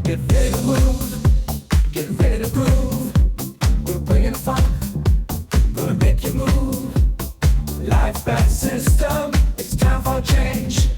Get ready to move, get ready to prove. We're bringing the funk, gonna make you move. Life back system, it's time for change.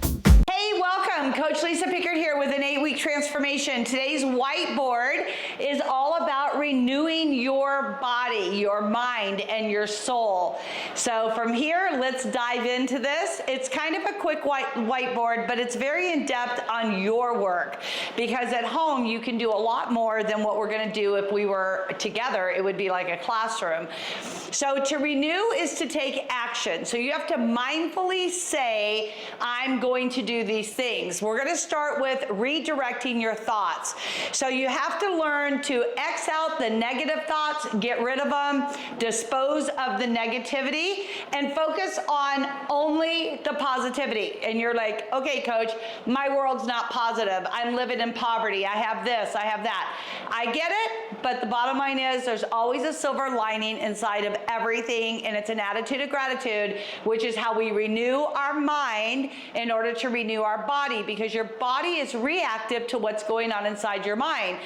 Hey, welcome. Coach Lisa Pickard here with an 8-week transformation. Today's whiteboard is all about renewing your body, your mind, and your soul. So from here, let's dive into this. It's kind of a quick whiteboard, but it's very in-depth on your work, because at home you can do a lot more than what we're going to do if we were together. It would be like a classroom. So to renew is to take action. So you have to mindfully say, I'm going to do these things. We're going to start with redirecting your thoughts. So you have to learn to X out the negative thoughts, get rid of them, dispose of the negativity, and focus on only the positivity. And you're like, okay, coach, my world's not positive. I'm living in poverty. I have this, I have that. I get it, but the bottom line is there's always a silver lining inside of everything, and it's an attitude of gratitude, which is how we renew our mind in order to renew our body, because your body is reactive to what's going on inside your mind.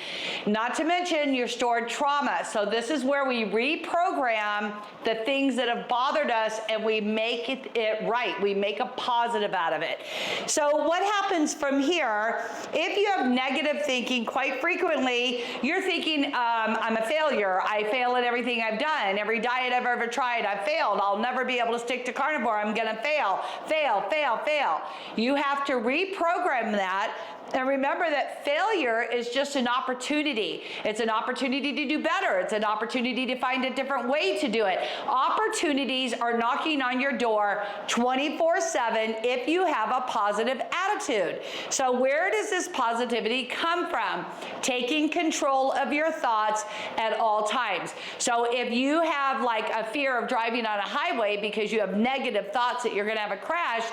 Not to mention your stored trauma. So this is where we reprogram the things that have bothered us, and we make it right. We make a positive out of it. So what happens from here, if you have negative thinking, quite frequently, you're thinking, I'm a failure. I fail at everything I've done. Every diet I've ever tried, I've failed. I'll never be able to stick to carnivore. I'm going to fail, fail, fail, fail. You have to reprogram that. And remember that failure is just an opportunity. It's an opportunity to do better. It's an opportunity to find a different way to do it. Opportunities are knocking on your door 24/7 if you have a positive attitude. So where does this positivity come from? Taking control of your thoughts at all times. So if you have like a fear of driving on a highway because you have negative thoughts that you're going to have a crash,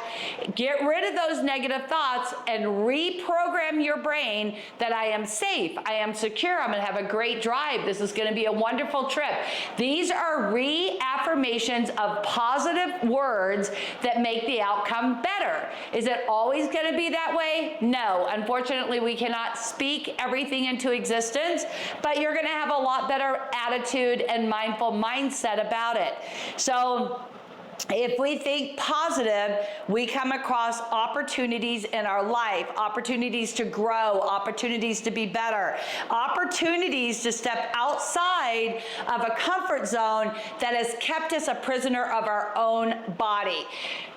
get rid of those negative thoughts and reprogram your brain that I am safe, I am secure, I'm going to have a great drive, this is going to be a wonderful trip. These are reaffirmations of positive words that make the outcome better. Is it always going to be that way? No. Unfortunately, we cannot speak everything into existence, but you're going to have a lot better attitude and mindful mindset about it. So if we think positive, we come across opportunities in our life, opportunities to grow, opportunities to be better, opportunities to step outside of a comfort zone that has kept us a prisoner of our own body.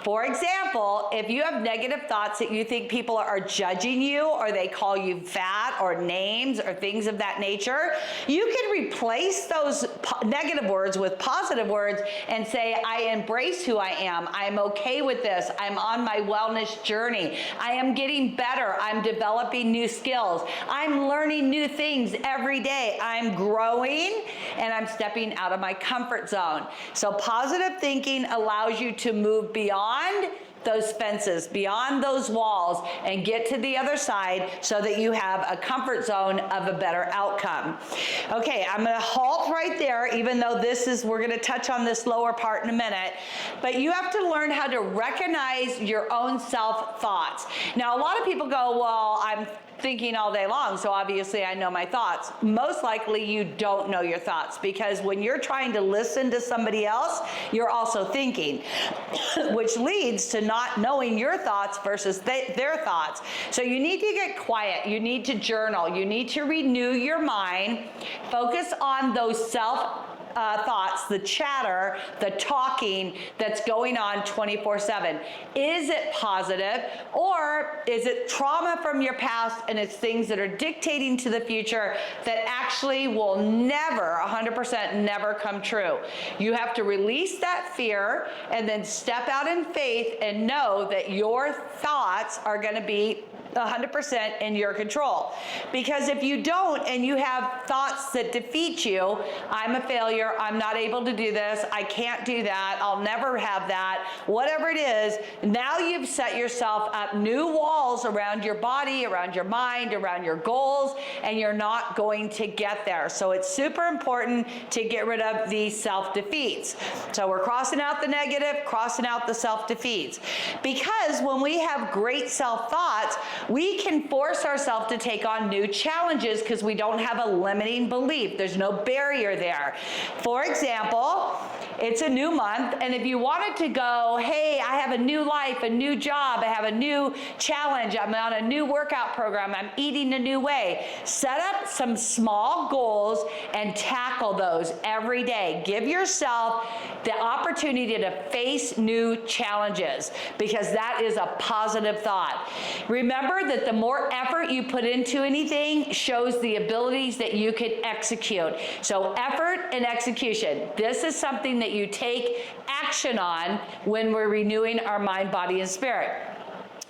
For example, if you have negative thoughts that you think people are judging you, or they call you fat, or names, or things of that nature, you can replace those negative words with positive words and say, I embrace who I am. I'm okay with this. I'm on my wellness journey. I am getting better. I'm developing new skills. I'm learning new things every day. I'm growing, and I'm stepping out of my comfort zone. So positive thinking allows you to move beyond those fences, beyond those walls, and get to the other side so that you have a comfort zone of a better outcome. Okay, I'm going to halt right there, even though we're going to touch on this lower part in a minute, but you have to learn how to recognize your own self-thoughts. Now, a lot of people go, well, I'm thinking all day long, so obviously I know my thoughts. Most likely you don't know your thoughts, because when you're trying to listen to somebody else, you're also thinking, which leads to not knowing your thoughts versus their thoughts. So you need to get quiet. You need to journal. You need to renew your mind. Focus on those thoughts, the chatter, the talking that's going on 24/7. Is it positive, or is it trauma from your past and it's things that are dictating to the future that actually will never, 100% never come true? You have to release that fear and then step out in faith and know that your thoughts are going to be 100% in your control. Because if you don't, and you have thoughts that defeat you, I'm a failure, I'm not able to do this, I can't do that, I'll never have that, whatever it is, now you've set yourself up new walls around your body, around your mind, around your goals, and you're not going to get there. So it's super important to get rid of these self-defeats. So we're crossing out the negative, crossing out the self-defeats. Because when we have great self-thoughts, We can force ourselves to take on new challenges because we don't have a limiting belief. There's no barrier there. For example, it's a new month, and if you wanted to go, hey, I have a new life, a new job, I have a new challenge, I'm on a new workout program, I'm eating a new way, set up some small goals and tackle those every day. Give yourself the opportunity to face new challenges, because that is a positive thought. Remember that the more effort you put into anything shows the abilities that you can execute. So effort and execution. This is something that you take action on when we're renewing our mind, body, and spirit.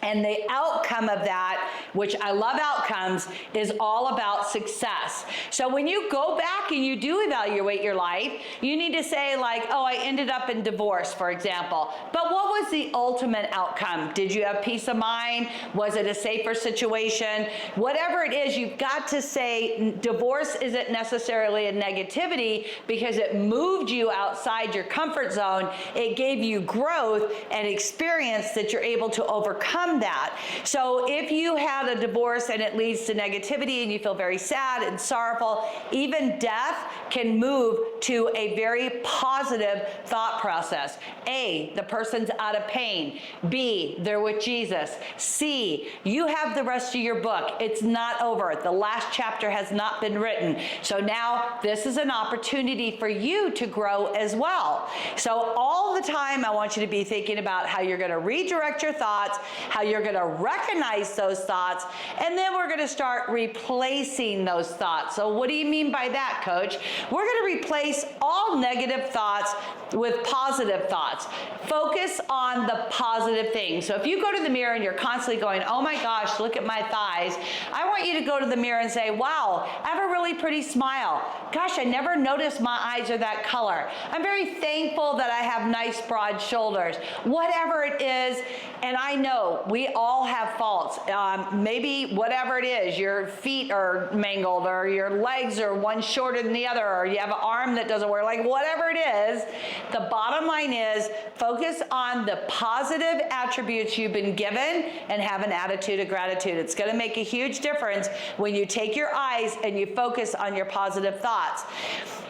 And the outcome of that, which I love outcomes, is all about success. So when you go back and you do evaluate your life, you need to say like, oh, I ended up in divorce, for example. But what was the ultimate outcome? Did you have peace of mind? Was it a safer situation? Whatever it is, you've got to say divorce isn't necessarily a negativity because it moved you outside your comfort zone. It gave you growth and experience that you're able to overcome that. So if you had a divorce and it leads to negativity and you feel very sad and sorrowful, even death can move to a very positive thought process. A, the person's out of pain. B, they're with Jesus. C, you have the rest of your book. It's not over. The last chapter has not been written. So now this is an opportunity for you to grow as well. So all the time I want you to be thinking about how you're going to redirect your thoughts, how you're going to recognize those thoughts, and then we're going to start replacing those thoughts. So what do you mean by that, Coach? We're going to replace all negative thoughts with positive thoughts. Focus on the positive things. So if you go to the mirror and you're constantly going, oh my gosh, look at my thighs, I want you to go to the mirror and say, wow, I have a really pretty smile. Gosh, I never noticed my eyes are that color. I'm very thankful that I have nice broad shoulders. Whatever it is, and I know we all have faults. Maybe whatever it is, your feet are mangled, or your legs are one shorter than the other, or you have an arm that doesn't work, like whatever it is, the bottom line is focus on the positive attributes you've been given and have an attitude of gratitude. It's going to make a huge difference when you take your eyes and you focus on your positive thoughts.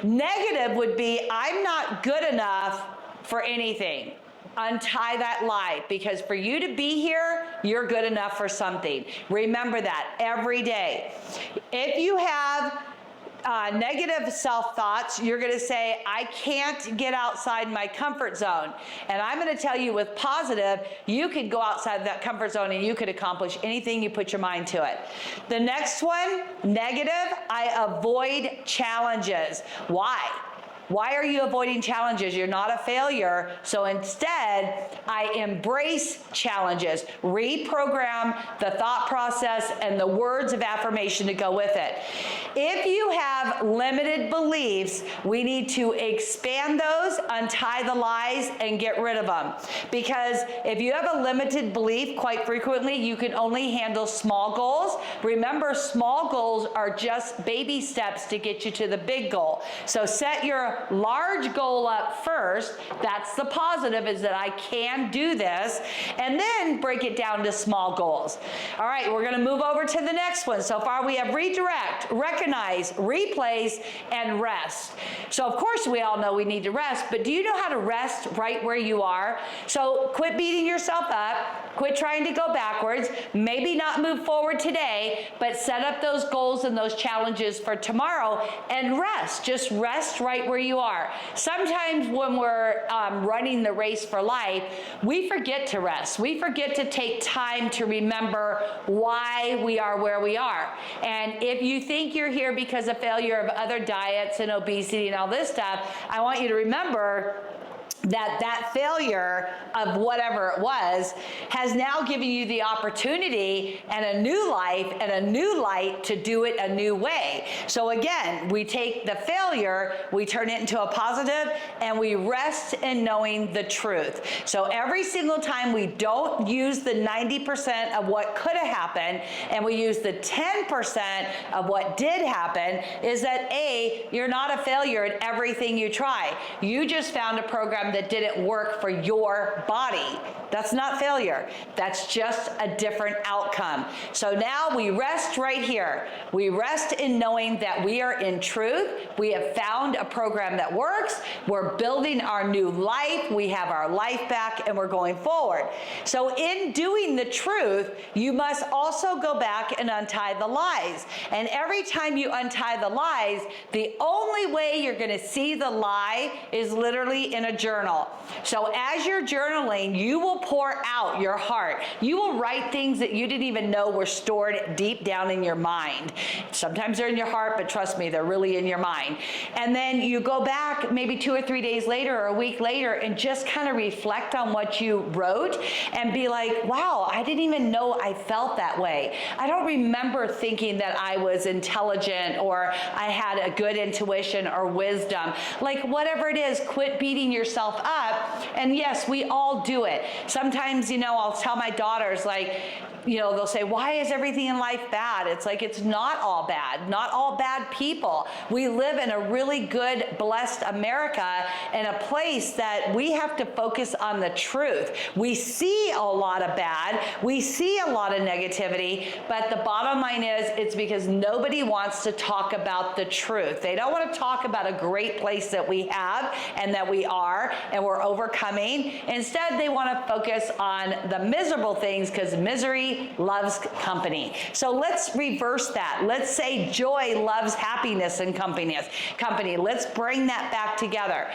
Negative would be, I'm not good enough for anything. Untie that lie, because for you to be here, you're good enough for something. Remember that every day. If you have negative self-thoughts, you're going to say, I can't get outside my comfort zone. And I'm going to tell you with positive, you could go outside that comfort zone and you could accomplish anything you put your mind to it. The next one, negative, I avoid challenges. Why? Why are you avoiding challenges? You're not a failure. So instead, I embrace challenges. Reprogram the thought process and the words of affirmation to go with it. If you have limited beliefs, we need to expand those, untie the lies, and get rid of them. Because if you have a limited belief, quite frequently, you can only handle small goals. Remember, small goals are just baby steps to get you to the big goal. So set your large goal up first. That's the positive, is that I can do this, and then break it down to small goals. All right, we're going to move over to the next one. So far we have redirect, recognize, replace, and rest. So of course we all know we need to rest, but do you know how to rest right where you are? So quit beating yourself up, quit trying to go backwards, maybe not move forward today, but set up those goals and those challenges for tomorrow and rest. Just rest right where you are. Sometimes when we're running the race for life, we forget to rest. We forget to take time to remember why we are where we are. And if you think you're here because of failure of other diets and obesity and all this stuff, I want you to remember that failure of whatever it was has now given you the opportunity and a new life and a new light to do it a new way. So again, we take the failure, we turn it into a positive, and we rest in knowing the truth. So every single time we don't use the 90% of what could have happened and we use the 10% of what did happen, is that A, you're not a failure at everything you try. You just found a program that that didn't work for your body. That's not failure. That's just a different outcome. So now we rest right here. We rest in knowing that we are in truth. We have found a program that works. We're building our new life. We have our life back and we're going forward. So in doing the truth, you must also go back and untie the lies. And every time you untie the lies, the only way you're going to see the lie is literally in a journal. So as you're journaling, you will pour out your heart. You will write things that you didn't even know were stored deep down in your mind. Sometimes they're in your heart, but trust me, they're really in your mind. And then you go back maybe 2 or 3 days later or a week later and just kind of reflect on what you wrote and be like, wow, I didn't even know I felt that way. I don't remember thinking that I was intelligent or I had a good intuition or wisdom. Like whatever it is, quit beating yourself up. And yes, we all do it. Sometimes, I'll tell my daughters, like, they'll say, why is everything in life bad? It's like, it's not all bad. Not all bad people. We live in a really good, blessed America, in a place that we have to focus on the truth. We see a lot of bad. We see a lot of negativity, but the bottom line is, it's because nobody wants to talk about the truth. They don't want to talk about a great place that we have and that we are and we're overcoming. Instead, they want to focus on the miserable things because misery loves company. So let's reverse that. Let's say joy loves happiness and company. Let's bring that back together.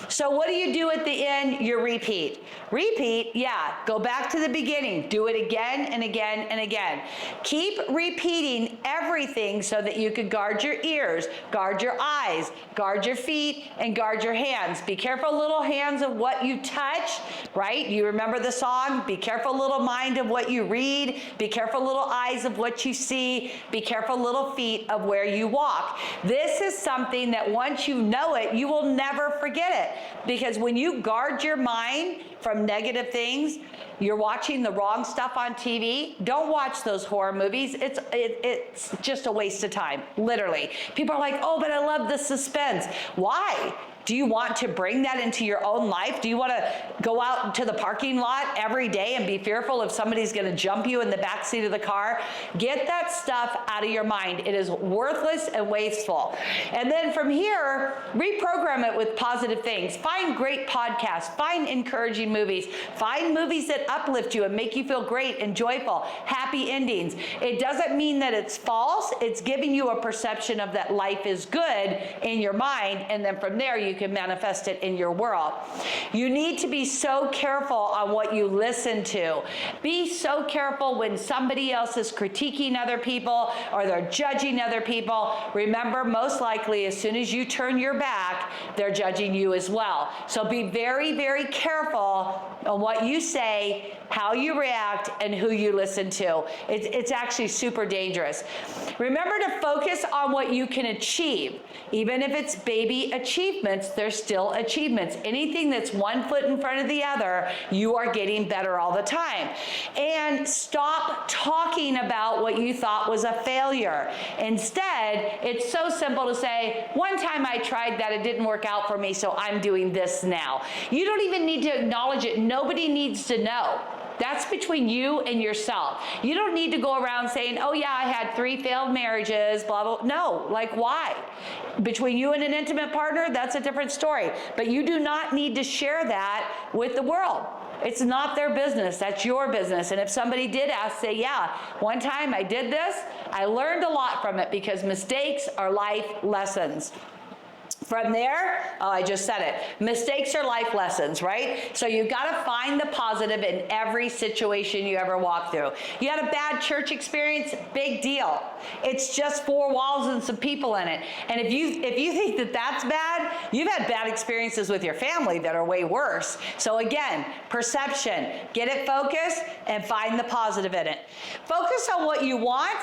So what do you do at the end? You repeat. Repeat, yeah, go back to the beginning. Do it again and again and again. Keep repeating everything so that you can guard your ears, guard your eyes, guard your feet, and guard your hands. Be careful, little hands, of what you touch, right? You remember the song? Be careful, little mind, of what you read. Be careful, little eyes, of what you see. Be careful, little feet, of where you walk. This is something that once you know it, you will never forget it. Because when you guard your mind from negative things, you're watching the wrong stuff on TV, don't watch those horror movies. It's just a waste of time, literally. People are like, oh, but I love the suspense. Why? Do you want to bring that into your own life? Do you want to go out to the parking lot every day and be fearful if somebody's going to jump you in the back seat of the car? Get that stuff out of your mind. It is worthless and wasteful. And then from here, reprogram it with positive things. Find great podcasts. Find encouraging movies. Find movies that uplift you and make you feel great and joyful. Happy endings. It doesn't mean that it's false. It's giving you a perception of that life is good in your mind. And then from there, you can manifest it in your world. You need to be so careful on what you listen to. Be so careful when somebody else is critiquing other people or they're judging other people. Remember, most likely, as soon as you turn your back, they're judging you as well. So be very, very careful on what you say, how you react, and who you listen to. It's actually super dangerous. Remember to focus on what you can achieve. Even if it's baby achievements, they're still achievements. Anything that's one foot in front of the other, you are getting better all the time. And stop talking about what you thought was a failure. Instead, it's so simple to say, one time I tried that, it didn't work out for me, so I'm doing this now. You don't even need to acknowledge it. Nobody needs to know. That's between you and yourself. You don't need to go around saying, oh yeah, I had 3 failed marriages, blah, blah. No, like why? Between you and an intimate partner, that's a different story. But you do not need to share that with the world. It's not their business, that's your business. And if somebody did ask, say, yeah, one time I did this, I learned a lot from it because mistakes are life lessons. From there, oh, I just said it. Mistakes are life lessons, right? So you've got to find the positive in every situation you ever walk through. You had a bad church experience, big deal. It's just 4 walls and some people in it. And if you think that that's bad, you've had bad experiences with your family that are way worse. So again, perception, get it focused and find the positive in it. Focus on what you want.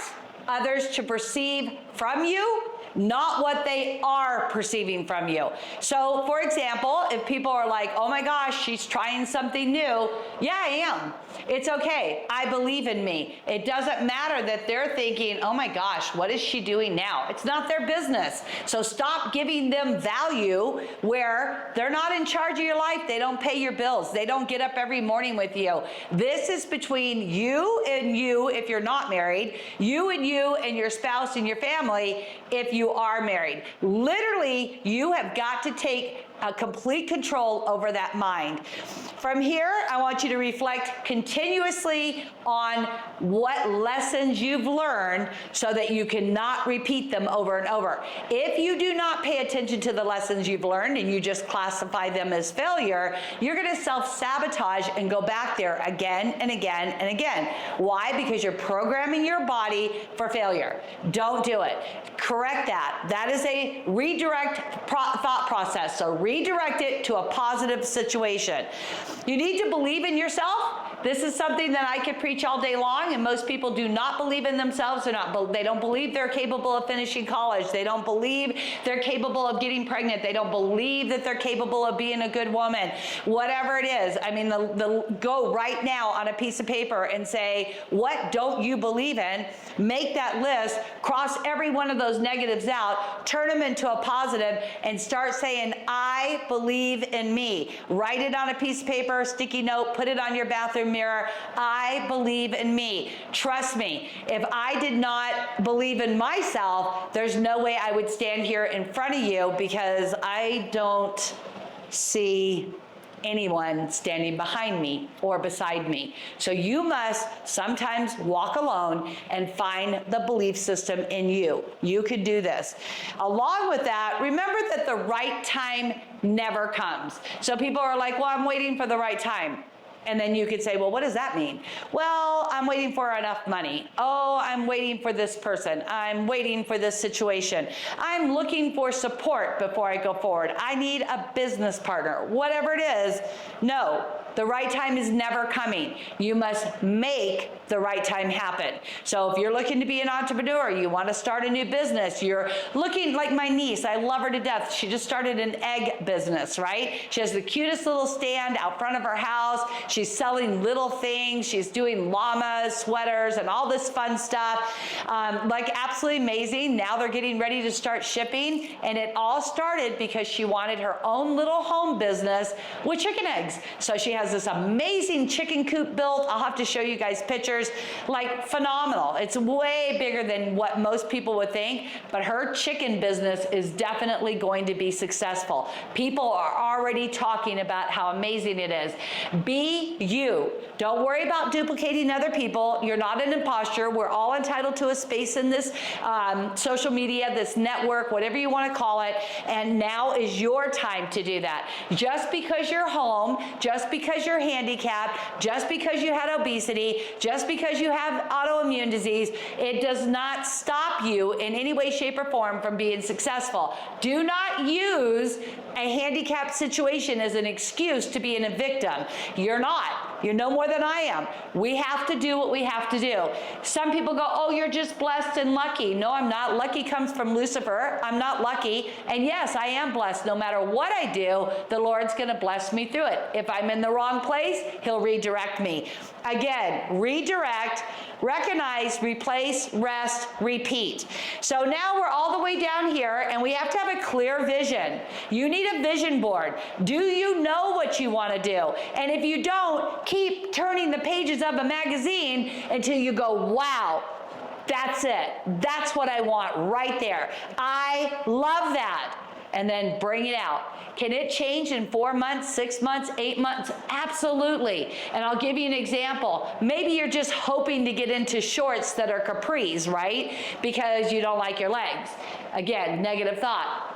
others to perceive from you, not what they are perceiving from you. So for example, if people are like, oh my gosh, she's trying something new. Yeah, I am. It's okay. I believe in me. It doesn't matter that they're thinking, oh my gosh, what is she doing now? It's not their business. So stop giving them value where they're not in charge of your life. They don't pay your bills. They don't get up every morning with you. This is between you and you if you're not married, you and your spouse and your family if you are married. Literally, you have got to take complete control over that mind. From here, I want you to reflect continuously on what lessons you've learned so that you cannot repeat them over and over. If you do not pay attention to the lessons you've learned and you just classify them as failure, you're going to self-sabotage and go back there again and again and again. Why? Because you're programming your body for failure. Don't do it. Correct that. That is a redirect thought process. So redirect it to a positive situation. You need to believe in yourself. This is something that I could preach all day long, and most people do not believe in themselves. They don't believe they're capable of finishing college. They don't believe they're capable of getting pregnant. They don't believe that they're capable of being a good woman. Whatever it is, I mean, go right now on a piece of paper and say, what don't you believe in? Make that list, cross every one of those negatives out, turn them into a positive, and start saying, I believe in me. Write it on a piece of paper, sticky note, put it on your bathroom mirror. I believe in me. Trust me, if I did not believe in myself, there's no way I would stand here in front of you, because I don't see anyone standing behind me or beside me. So you must sometimes walk alone and find the belief system in you. You could do this. Along with that, remember that the right time never comes. So people are like, well, I'm waiting for the right time. And then you could say, well, what does that mean? Well, I'm waiting for enough money. Oh, I'm waiting for this person. I'm waiting for this situation. I'm looking for support before I go forward. I need a business partner. Whatever it is, no, the right time is never coming. You must make the right time happen. So if you're looking to be an entrepreneur, you want to start a new business, you're looking like my niece, I love her to death. She just started an egg business, right? She has the cutest little stand out front of her house. She's selling little things. She's doing llamas, sweaters, and all this fun stuff. Like absolutely amazing. Now they're getting ready to start shipping. And it all started because she wanted her own little home business with chicken eggs. So she has this amazing chicken coop built. I'll have to show you guys pictures. Like phenomenal. It's way bigger than what most people would think, but her chicken business is definitely going to be successful. People are already talking about how amazing it is. Be you. Don't worry about duplicating other people. You're not an imposter. We're all entitled to a space in this social media, this network, whatever you want to call it, and now is your time to do that. Just because you're home, just because you're handicapped, just because you had obesity, just because you have autoimmune disease, it does not stop you in any way, shape, or form from being successful. Do not use a handicapped situation as an excuse to being a victim. You're not. You're no more than I am. We have to do what we have to do. Some people go, oh, you're just blessed and lucky. No, I'm not. Lucky comes from Lucifer. I'm not lucky. And yes, I am blessed. No matter what I do, the Lord's going to bless me through it. If I'm in the wrong place, He'll redirect me. Again, redirect, recognize, replace, rest, repeat. So now we're all the way down here, and we have to have a clear vision. You need a vision board. Do you know what you want to do? And if you don't, keep turning the pages of a magazine until you go, wow, that's it. That's what I want right there. I love that. And then bring it out. Can it change in 4 months, 6 months, 8 months? Absolutely. And I'll give you an example. Maybe you're just hoping to get into shorts that are capris, right? Because you don't like your legs. Again, negative thought.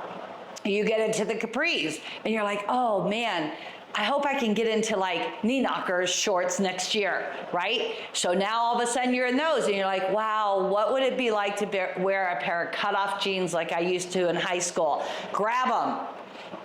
You get into the capris and you're like, oh man, I hope I can get into like knee knockers shorts next year, right? So now all of a sudden you're in those and you're like, wow, what would it be like to wear a pair of cutoff jeans like I used to in high school? Grab them.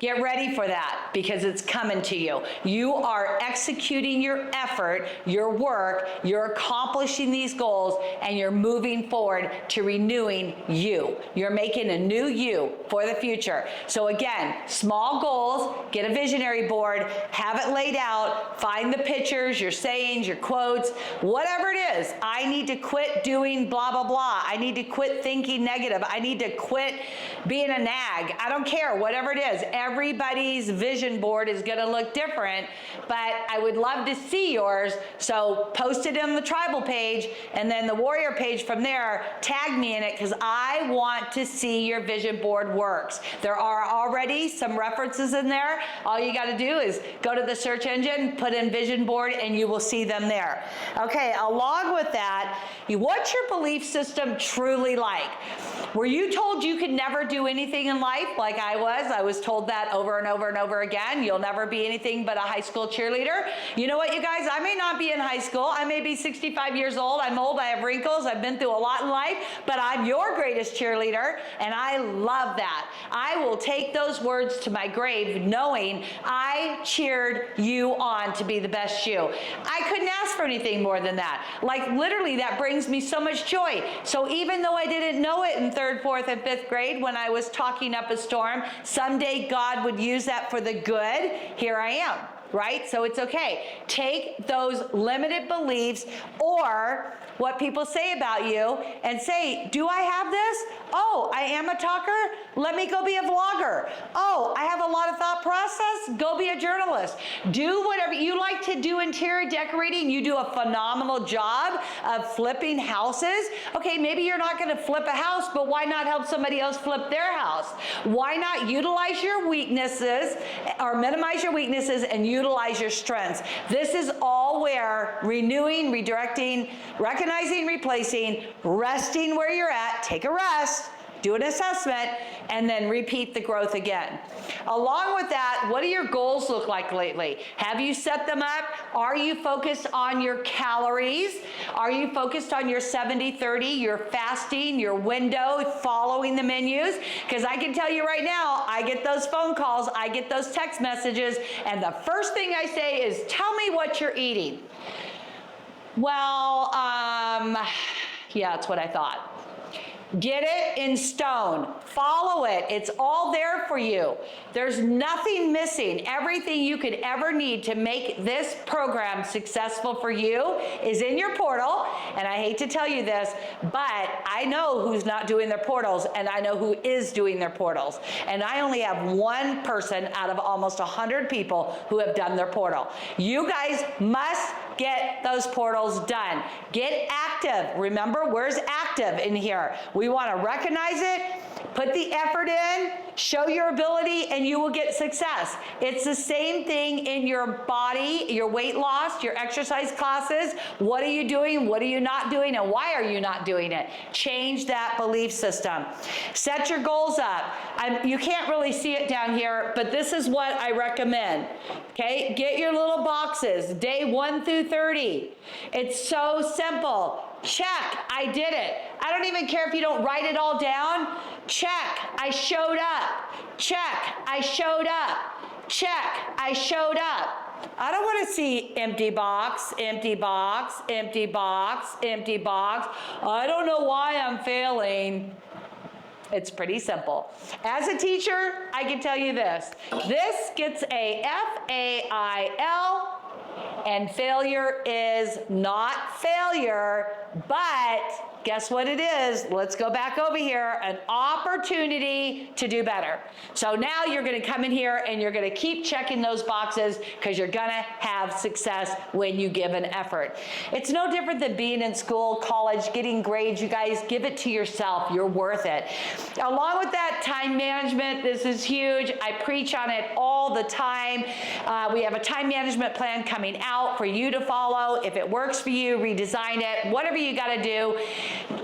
Get ready for that because it's coming to you. You are executing your effort, your work, you're accomplishing these goals, and you're moving forward to renewing you. You're making a new you for the future. So again, small goals, get a visionary board, have it laid out, find the pictures, your sayings, your quotes, whatever it is. I need to quit doing blah, blah, blah. I need to quit thinking negative. I need to quit being a nag. I don't care, whatever it is. Everybody's vision board is gonna look different, but I would love to see yours. So post it on the tribal page and then the warrior page from there, tag me in it because I want to see your vision board works. There are already some references in there. All you gotta do is go to the search engine, put in vision board, and you will see them there. Okay, along with that, what's your belief system truly like? Were you told you could never do anything in life like I was? I was told that over and over and over again. You'll never be anything but a high school cheerleader. You know what, you guys? I may not be in high school. I may be 65 years old. I'm old. I have wrinkles. I've been through a lot in life, but I'm your greatest cheerleader, and I love that. I will take those words to my grave knowing I cheered you on to be the best you. I couldn't ask for anything more than that. Like literally, that brings me so much joy. So even though I didn't know it in 3rd, 4th, and 5th grade when I was talking up a storm, someday God would use that for the good. Here I am, right? So it's okay. Take those limited beliefs or what people say about you and say, do I have this? Oh, I am a talker? Let me go be a vlogger. Oh, I have a lot of thought process? Go be a journalist. Do whatever you like to do. Interior decorating, you do a phenomenal job of flipping houses. Okay, maybe you're not gonna flip a house, but why not help somebody else flip their house? Why not utilize your weaknesses or minimize your weaknesses and utilize your strengths? This is all where renewing, redirecting, recognizing, replacing, resting where you're at, take a rest, do an assessment, and then repeat the growth again. Along with that, what do your goals look like lately? Have you set them up? Are you focused on your calories? Are you focused on your 70-30, your fasting, your window, following the menus? Because I can tell you right now, I get those phone calls, I get those text messages, and the first thing I say is, tell me what you're eating. Well, yeah, that's what I thought. Get it in stone. Follow it. It's all there for you. There's nothing missing. Everything you could ever need to make this program successful for you is in your portal. And I hate to tell you this, but I know who's not doing their portals and I know who is doing their portals. And I only have one person out of almost 100 people who have done their portal. You guys must get those portals done. Get active. Remember, where's active in here? We want to recognize it, put the effort in, show your ability, and you will get success. It's the same thing in your body, your weight loss, your exercise classes. What are you doing? What are you not doing? And why are you not doing it? Change that belief system. Set your goals up. You can't really see it down here, but this is what I recommend. Okay, get your little boxes, day 1 through 30. It's so simple. Check, I did it. I don't even care if you don't write it all down. Check, I showed up. Check, I showed up. Check, I showed up. I don't want to see empty box, empty box, empty box, empty box. I don't know why I'm failing. It's pretty simple. As a teacher, I can tell you this. This gets a F-A-I-L, and failure is not failure, but guess what it is? Let's go back over here. An opportunity to do better. So now you're going to come in here and you're going to keep checking those boxes because you're going to have success when you give an effort. It's no different than being in school, college, getting grades. You guys give it to yourself. You're worth it. Along with that, time management. This is huge. I preach on it all the time. We have a time management plan coming out for you to follow. If it works for you, redesign it. Whatever you got to do.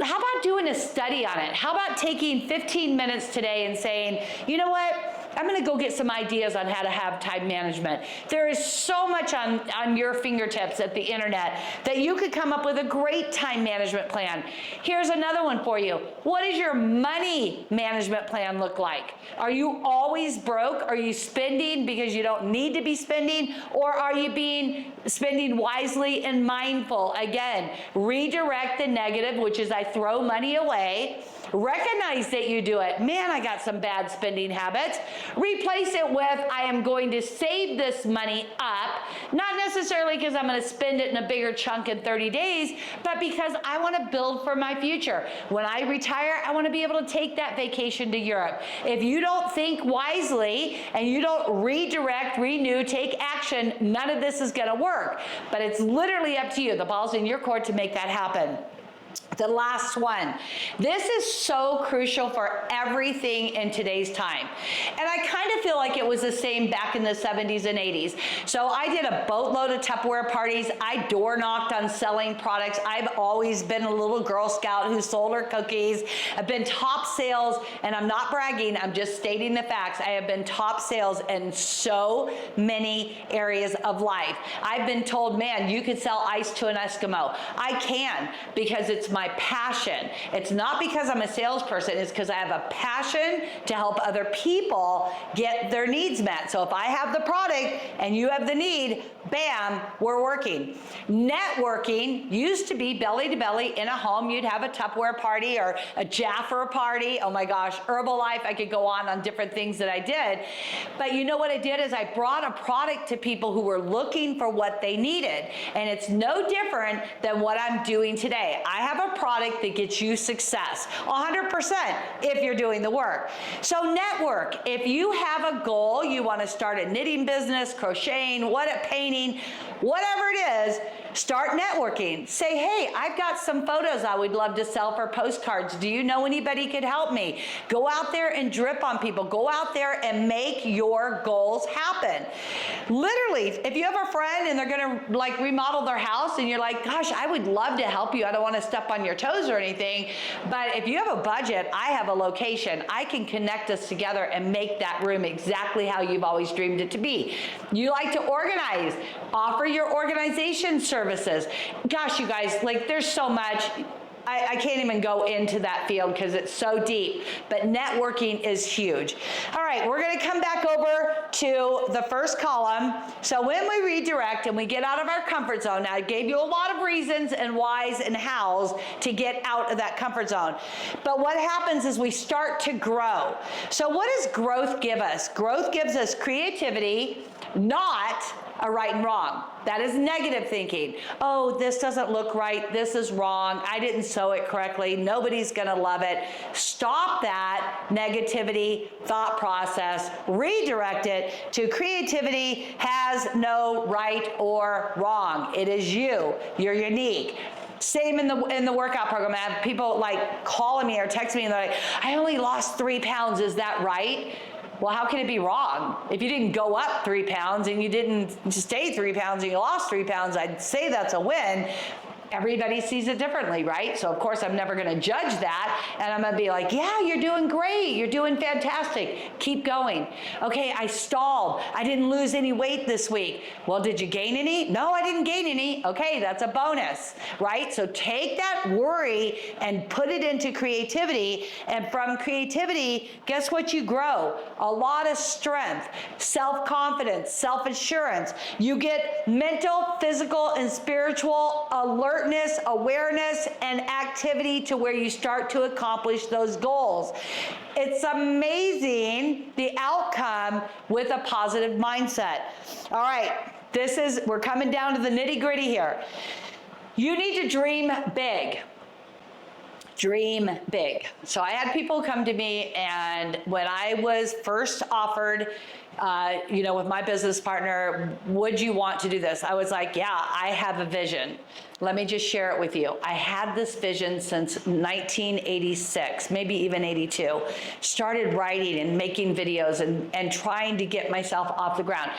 How about doing a study on it? How about taking 15 minutes today and saying, you know what? I'm gonna go get some ideas on how to have time management. There is so much on your fingertips at the internet that you could come up with a great time management plan. Here's another one for you. What does your money management plan look like? Are you always broke? Are you spending because you don't need to be spending? Or are you spending wisely and mindful? Again, redirect the negative, which is I throw money away. Recognize that you do it. Man, I got some bad spending habits. Replace it with, I am going to save this money up, not necessarily because I'm going to spend it in a bigger chunk in 30 days, but because I want to build for my future. When I retire, I want to be able to take that vacation to Europe. If you don't think wisely and you don't redirect, renew, take action, none of this is going to work. But it's literally up to you. The ball's in your court to make that happen. The last one. This is so crucial for everything in today's time. And I kind of feel like it was the same back in the 70s and 80s. So I did a boatload of Tupperware parties. I door knocked on selling products. I've always been a little Girl Scout who sold her cookies. I've been top sales, and I'm not bragging, I'm just stating the facts. I have been top sales in so many areas of life. I've been told, man, you could sell ice to an Eskimo. I can, because it's my passion. It's not because I'm a salesperson, it's because I have a passion to help other people get their needs met. So if I have the product and you have the need, bam, we're working. Networking used to be belly to belly in a home. You'd have a Tupperware party or a Jaffer party. Oh my gosh, Herbalife, I could go on different things that I did. But you know what I did is I brought a product to people who were looking for what they needed. And it's no different than what I'm doing today. I have a product that gets you success 100% if you're doing the work. So network. If you have a goal, you want to start a knitting business, crocheting, painting, whatever it is, start networking. Say, hey, I've got some photos I would love to sell for postcards. Do you know anybody could help me? Go out there and drip on people. Go out there and make your goals happen. Literally, if you have a friend and they're going to like remodel their house and you're like, gosh, I would love to help you. I don't want to step on your toes or anything. But if you have a budget, I have a location. I can connect us together and make that room exactly how you've always dreamed it to be. You like to organize. Offer your organization services. Gosh, you guys, like there's so much. I can't even go into that field because it's so deep, but networking is huge. All right, we're gonna come back over to the first column. So when we redirect and we get out of our comfort zone, now I gave you a lot of reasons and whys and hows to get out of that comfort zone. But what happens is we start to grow. So what does growth give us? Growth gives us creativity, not a right and wrong. That is negative thinking. Oh, this doesn't look right. This is wrong. I didn't sew it correctly. Nobody's gonna love it. Stop that negativity thought process. Redirect it to creativity has no right or wrong. It is you. You're unique. Same in the workout program. I have people like calling me or texting me and they're like, I only lost 3 pounds. Is that right? Well, how can it be wrong? If you didn't go up 3 pounds and you didn't stay 3 pounds and you lost 3 pounds, I'd say that's a win. Everybody sees it differently, right? So of course I'm never gonna judge that, and I'm gonna be like, yeah, you're doing great, you're doing fantastic, keep going. Okay, I stalled, I didn't lose any weight this week. Well, did you gain any? No, I didn't gain any. Okay, that's a bonus, right? So take that worry and put it into creativity, and from creativity, guess what you grow? A lot of strength, self-confidence, self-assurance. You get mental, physical, and spiritual alertness, awareness, and activity to where you start to accomplish those goals. It's amazing the outcome with a positive mindset. All right, we're coming down to the nitty-gritty here. You need to dream big. Dream big. So I had people come to me, and when I was first offered with my business partner, would you want to do this? I was like, yeah, I have a vision. Let me just share it with you. I had this vision since 1986, maybe even 82. Started writing and making videos and trying to get myself off the ground.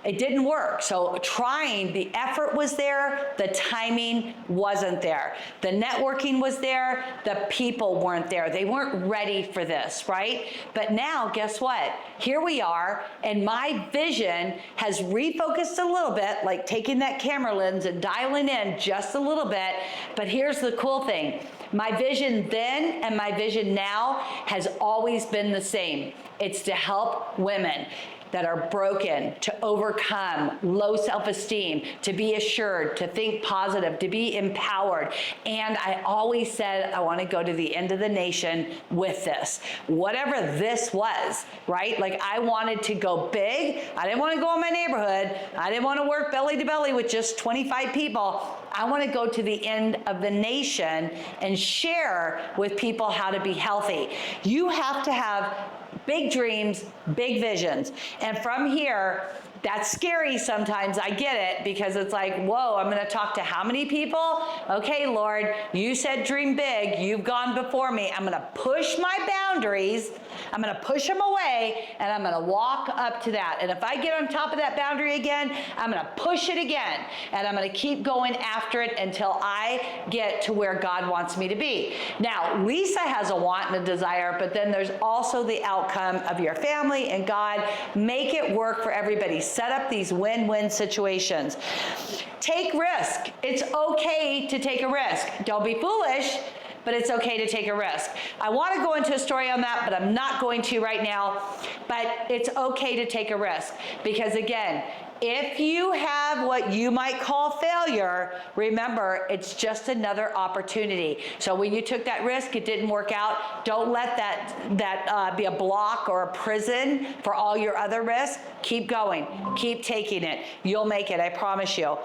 it didn't work. So trying, the effort was there, the timing wasn't there. The networking was there, the people weren't there. They weren't ready for this, right? But now, guess what? Here we are, and my vision has refocused a little bit, like taking that camera lens and dialing in just a little bit. But here's the cool thing. My vision then and my vision now has always been the same. It's to help women that are broken, to overcome low self-esteem, to be assured, to think positive, to be empowered. And I always said, I want to go to the end of the nation with this. Whatever this was, right? Like I wanted to go big. I didn't want to go in my neighborhood. I didn't want to work belly to belly with just 25 people. I want to go to the end of the nation and share with people how to be healthy. You have to have big dreams, big visions. And from here, that's scary sometimes, I get it, because it's like, whoa, I'm gonna talk to how many people? Okay, Lord, you said dream big, you've gone before me. I'm gonna push my boundaries, I'm gonna push them away, and I'm gonna walk up to that. And if I get on top of that boundary again, I'm gonna push it again. And I'm gonna keep going after it until I get to where God wants me to be. Now, Lisa has a want and a desire, but then there's also the outcome of your family and God. Make it work for everybody. Set up these win-win situations. Take risk. It's okay to take a risk. Don't be foolish, but it's okay to take a risk. I want to go into a story on that, but I'm not going to right now. But it's okay to take a risk because, again, if you have what you might call failure, remember, it's just another opportunity. So when you took that risk, it didn't work out, don't let that be a block or a prison for all your other risks. Keep going. Keep taking it. You'll make it, I promise you.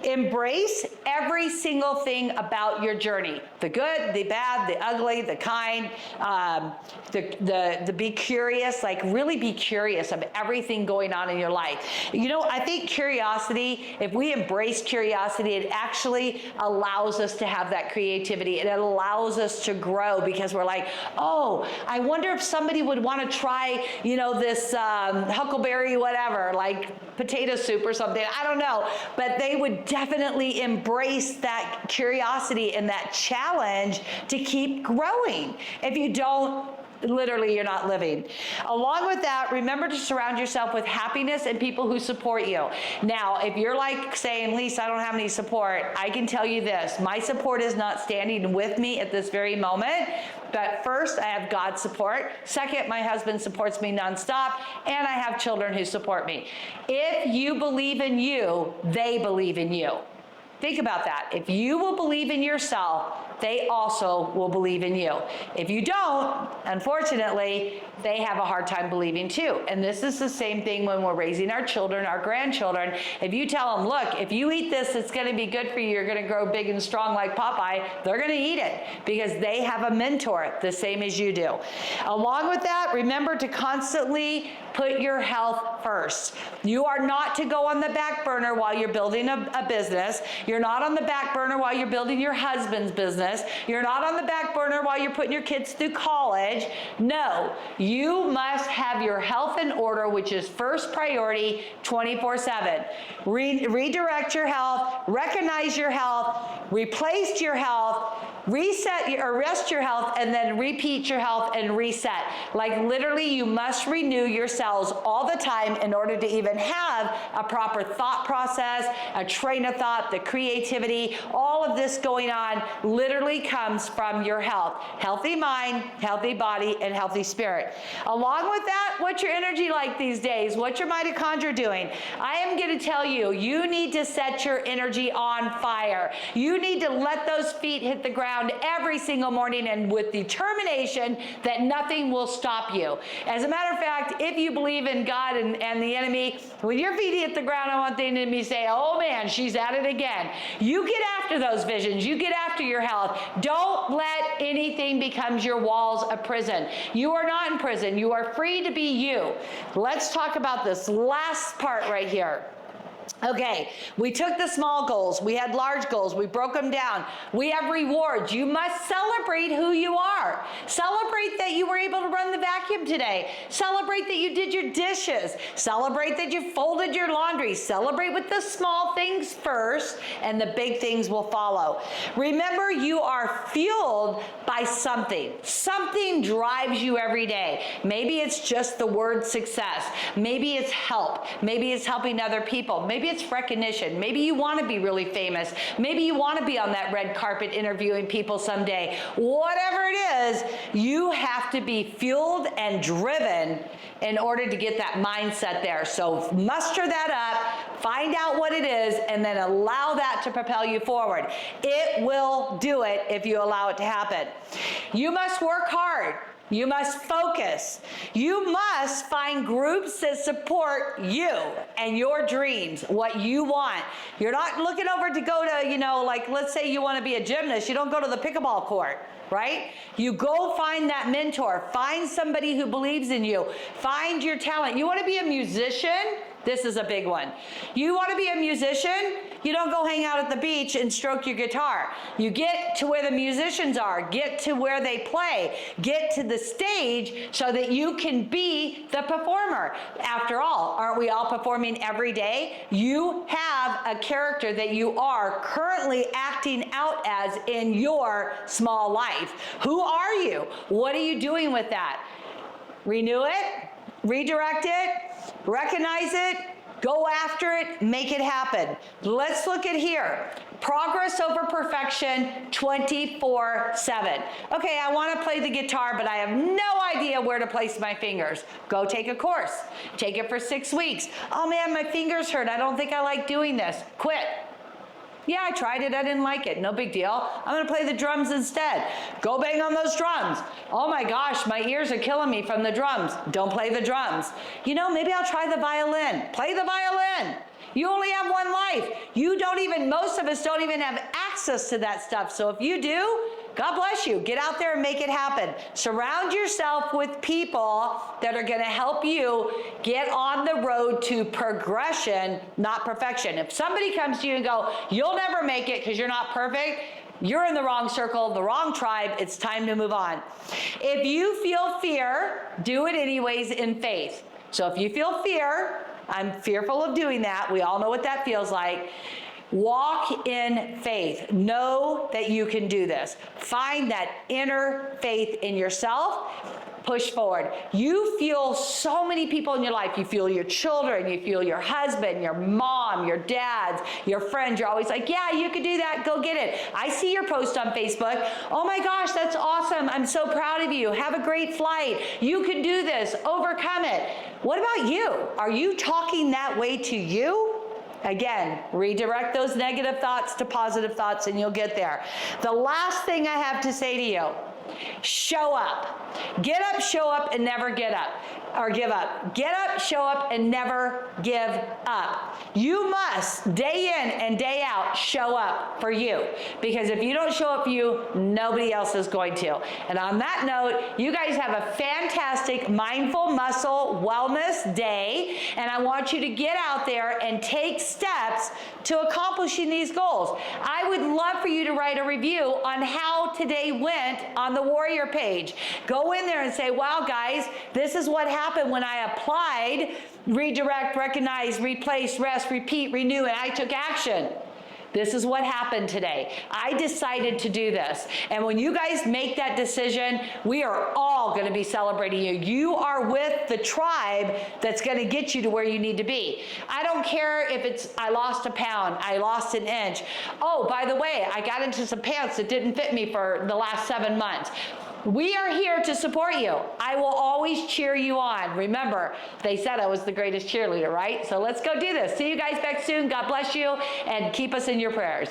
Embrace every single thing about your journey. The good, the bad, the ugly, the kind, the be curious, like really be curious of everything going on in your life. You know, I think curiosity, if we embrace curiosity, it actually allows us to have that creativity. It allows us to grow because we're like, oh, I wonder if somebody would want to try, you know, this huckleberry whatever, like potato soup or something. I don't know. But they would definitely embrace that curiosity and that challenge to keep growing. If you don't, literally you're not living. Along with that, remember to surround yourself with happiness and people who support you. Now, if you're like saying, Lisa, I don't have any support, I can tell you this, my support is not standing with me at this very moment. But first, I have God's support. Second, my husband supports me nonstop, and I have children who support me. If you believe in you, they believe in you. Think about that. If you will believe in yourself, they also will believe in you. If you don't, unfortunately, they have a hard time believing too. And this is the same thing when we're raising our children, our grandchildren. If you tell them, look, if you eat this, it's going to be good for you. You're going to grow big and strong like Popeye. They're going to eat it because they have a mentor the same as you do. Along with that, remember to constantly put your health first. You are not to go on the back burner while you're building a business. You're not on the back burner while you're building your husband's business. You're not on the back burner while you're putting your kids through college. No, you must have your health in order, which is first priority 24/7. Redirect your health, recognize your health, replace your health, reset or rest your health, and then repeat your health and reset. Like literally, you must renew your cells all the time in order to even have a proper thought process, a train of thought, the creativity, all of this going on literally comes from your health. Healthy mind, healthy body, and healthy spirit. Along with that, what's your energy like these days? What's your mitochondria doing? I am going to tell you, you need to set your energy on fire. You need to let those feet hit the ground every single morning and with determination that nothing will stop you. As a matter of fact, if you believe in God and the enemy, when your feet hit the ground, I want the enemy to say, oh man, she's at it again. You get after those visions. You get after your health. Don't let anything become your walls of prison. You are not in prison. You are free to be you. Let's talk about this last part right here. Okay, we took the small goals, we had large goals, we broke them down. We have rewards. You must celebrate who you are. Celebrate that you were able to run the vacuum today. Celebrate that you did your dishes. Celebrate that you folded your laundry. Celebrate with the small things first, and the big things will follow. Remember, you are fueled by something. Something drives you every day. Maybe it's just the word success. Maybe it's help. Maybe it's helping other people. Maybe it's recognition. Maybe you want to be really famous. Maybe you want to be on that red carpet interviewing people someday. Whatever it is, you have to be fueled and driven in order to get that mindset there. So muster that up, find out what it is, and then allow that to propel you forward. It will do it if you allow it to happen. You must work hard. You must focus. You must find groups that support you and your dreams, what you want. You're not looking over to go to, like let's say you want to be a gymnast. You don't go to the pickleball court, right? You go find that mentor. Find somebody who believes in you. Find your talent. You want to be a musician? This is a big one. You want to be a musician? You don't go hang out at the beach and stroke your guitar. You get to where the musicians are, get to where they play, get to the stage so that you can be the performer. After all, aren't we all performing every day? You have a character that you are currently acting out as in your small life. Who are you? What are you doing with that? Renew it, redirect it, recognize it, go after it, make it happen. Let's look at here. Progress over perfection 24/7. Okay, I want to play the guitar, but I have no idea where to place my fingers. Go take a course. Take it for 6 weeks. Oh man, my fingers hurt. I don't think I like doing this. Quit. Yeah, I tried it, I didn't like it, no big deal. I'm gonna play the drums instead. Go bang on those drums. Oh my gosh, my ears are killing me from the drums. Don't play the drums. Maybe I'll try the violin. Play the violin. You only have one life. Most of us don't even have access to that stuff. So if you do, God bless you. Get out there and make it happen. Surround yourself with people that are going to help you get on the road to progression, not perfection. If somebody comes to you and go, you'll never make it because you're not perfect, you're in the wrong circle, the wrong tribe. It's time to move on. If you feel fear, do it anyways in faith. So if you feel fear, I'm fearful of doing that. We all know what that feels like. Walk in faith. Know that you can do this. Find that inner faith in yourself. Push forward. You feel so many people in your life. You feel your children. You feel your husband, your mom, your dads, your friends. You're always like, yeah, you can do that. Go get it. I see your post on Facebook. Oh my gosh, that's awesome. I'm so proud of you. Have a great flight. You can do this. Overcome it. What about you? Are you talking that way to you? Again, redirect those negative thoughts to positive thoughts and you'll get there. The last thing I have to say to you, show up. Get up, show up, and never get up or give up. Get up, show up, and never give up. You must, day in and day out, show up for you. Because if you don't show up for you, nobody else is going to. And on that note, you guys have a fantastic Mindful Muscle Wellness Day. And I want you to get out there and take steps to accomplishing these goals. I would love for you to write a review on how today went on the Warrior page. Go in there and say, wow, guys, this is what happened when I applied redirect, recognize, replace, rest, repeat, renew, and I took action. This is what happened today. I decided to do this. And when you guys make that decision, we are all going to be celebrating you. You are with the tribe that's going to get you to where you need to be. I don't care if it's, I lost a pound, I lost an inch. Oh, by the way, I got into some pants that didn't fit me for the last 7 months. We are here to support you. I will always cheer you on. Remember, they said I was the greatest cheerleader, right? So let's go do this. See you guys back soon. God bless you, and keep us in your prayers.